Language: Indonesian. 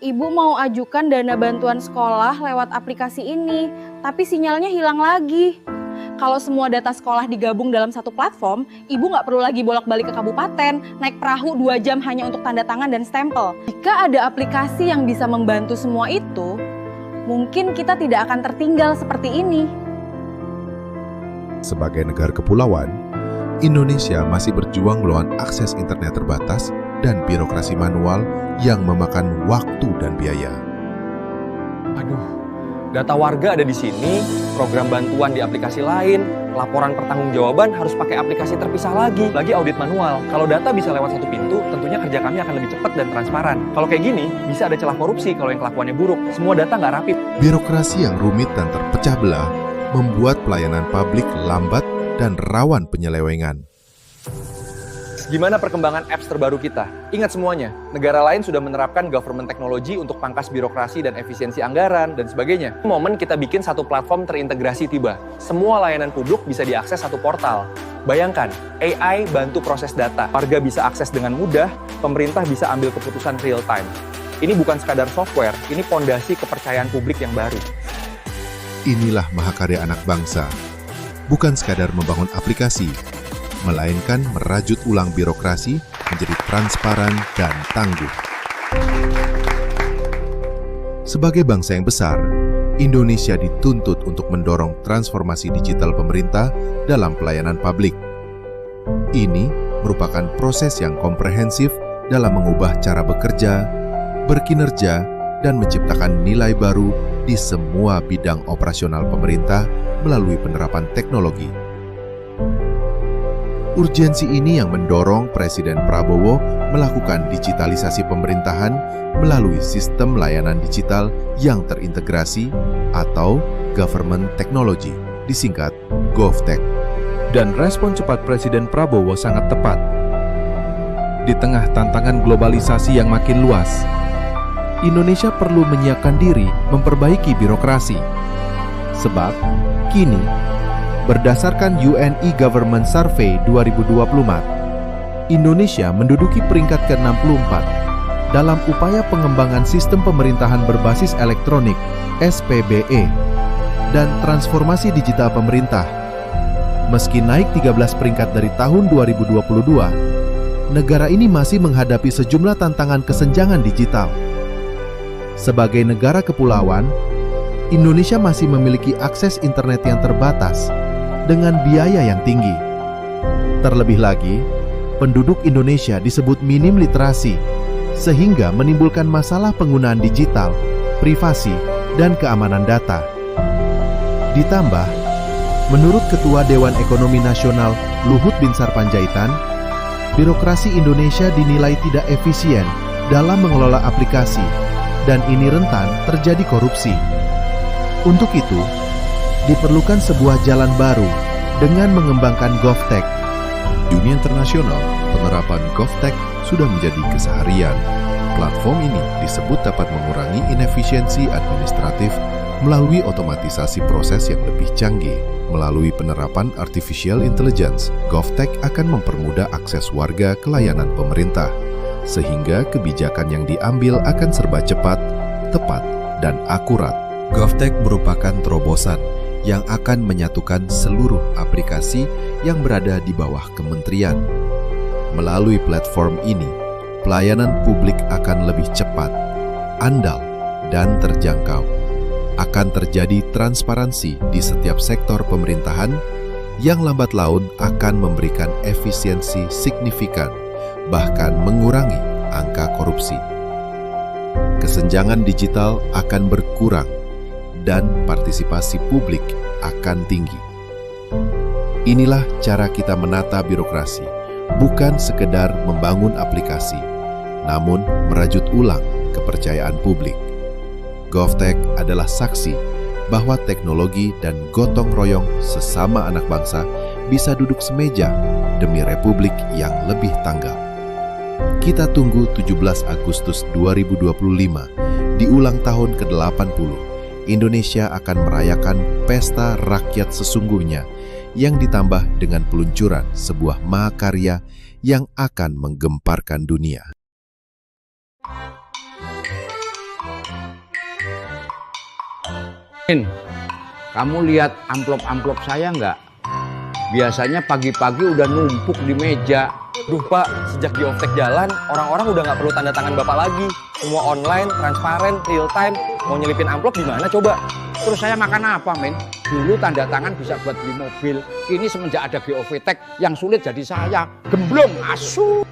Ibu mau ajukan dana bantuan sekolah lewat aplikasi ini, tapi sinyalnya hilang lagi. Kalau semua data sekolah digabung dalam satu platform, ibu nggak perlu lagi bolak-balik ke kabupaten, naik perahu 2 jam hanya untuk tanda tangan dan stempel. Jika ada aplikasi yang bisa membantu semua itu, mungkin kita tidak akan tertinggal seperti ini. Sebagai negara kepulauan, Indonesia masih berjuang melawan akses internet terbatas dan birokrasi manual yang memakan waktu dan biaya. Aduh, data warga ada di sini, program bantuan di aplikasi lain, laporan pertanggungjawaban harus pakai aplikasi terpisah lagi audit manual. Kalau data bisa lewat satu pintu, tentunya kerja kami akan lebih cepat dan transparan. Kalau kayak gini, bisa ada celah korupsi kalau yang kelakuannya buruk. Semua data nggak rapi. Birokrasi yang rumit dan terpecah belah membuat pelayanan publik lambat dan rawan penyelewengan. Gimana perkembangan apps terbaru kita? Ingat semuanya, negara lain sudah menerapkan government technology untuk pangkas birokrasi dan efisiensi anggaran dan sebagainya. Momen kita bikin satu platform terintegrasi tiba. Semua layanan publik bisa diakses satu portal. Bayangkan, AI bantu proses data. Warga bisa akses dengan mudah, pemerintah bisa ambil keputusan real time. Ini bukan sekadar software, ini fondasi kepercayaan publik yang baru. Inilah mahakarya anak bangsa. Bukan sekadar membangun aplikasi, melainkan merajut ulang birokrasi menjadi transparan dan tangguh. Sebagai bangsa yang besar, Indonesia dituntut untuk mendorong transformasi digital pemerintah dalam pelayanan publik. Ini merupakan proses yang komprehensif dalam mengubah cara bekerja, berkinerja, dan menciptakan nilai baru di semua bidang operasional pemerintah melalui penerapan teknologi. Urgensi ini yang mendorong Presiden Prabowo melakukan digitalisasi pemerintahan melalui sistem layanan digital yang terintegrasi atau Government Technology, disingkat GovTech. Dan respon cepat Presiden Prabowo sangat tepat. Di tengah tantangan globalisasi yang makin luas, Indonesia perlu menyiapkan diri memperbaiki birokrasi. Sebab, kini, berdasarkan UN E-Government Survey 2024, Indonesia menduduki peringkat ke-64 dalam upaya pengembangan sistem pemerintahan berbasis elektronik (SPBE) dan transformasi digital pemerintah. Meski naik 13 peringkat dari tahun 2022, negara ini masih menghadapi sejumlah tantangan kesenjangan digital. Sebagai negara kepulauan, Indonesia masih memiliki akses internet yang terbatas dengan biaya yang tinggi. Terlebih lagi, penduduk Indonesia disebut minim literasi, sehingga menimbulkan masalah penggunaan digital, privasi, dan keamanan data. Ditambah, menurut Ketua Dewan Ekonomi Nasional Luhut Binsar Panjaitan, birokrasi Indonesia dinilai tidak efisien dalam mengelola aplikasi, dan ini rentan terjadi korupsi. Untuk itu, diperlukan sebuah jalan baru dengan mengembangkan GovTech. Dunia internasional, penerapan GovTech sudah menjadi keseharian. Platform ini disebut dapat mengurangi inefisiensi administratif melalui otomatisasi proses yang lebih canggih. Melalui penerapan artificial intelligence, GovTech akan mempermudah akses warga ke layanan pemerintah, sehingga kebijakan yang diambil akan serba cepat, tepat, dan akurat. GovTech merupakan terobosan yang akan menyatukan seluruh aplikasi yang berada di bawah kementerian. Melalui platform ini, pelayanan publik akan lebih cepat, andal, dan terjangkau. Akan terjadi transparansi di setiap sektor pemerintahan yang lambat laun akan memberikan efisiensi signifikan, bahkan mengurangi angka korupsi. Kesenjangan digital akan berkurang dan partisipasi publik akan tinggi. Inilah cara kita menata birokrasi, bukan sekedar membangun aplikasi, namun merajut ulang kepercayaan publik. GovTech adalah saksi bahwa teknologi dan gotong royong sesama anak bangsa bisa duduk semeja demi republik yang lebih tanggap. Kita tunggu 17 Agustus 2025 di ulang tahun ke-80. Indonesia akan merayakan pesta rakyat sesungguhnya yang ditambah dengan peluncuran sebuah mahakarya yang akan menggemparkan dunia. Min, kamu lihat amplop-amplop saya nggak? Biasanya pagi-pagi udah numpuk di meja. Duh Pak, sejak GovTech jalan, orang-orang udah nggak perlu tanda tangan Bapak lagi. Semua online, transparan, real time. Mau nyelipin amplop di mana coba? Terus saya makan apa, Min? Dulu tanda tangan bisa buat beli mobil. Kini semenjak ada GovTech yang sulit jadi saya. Gemblong, asu.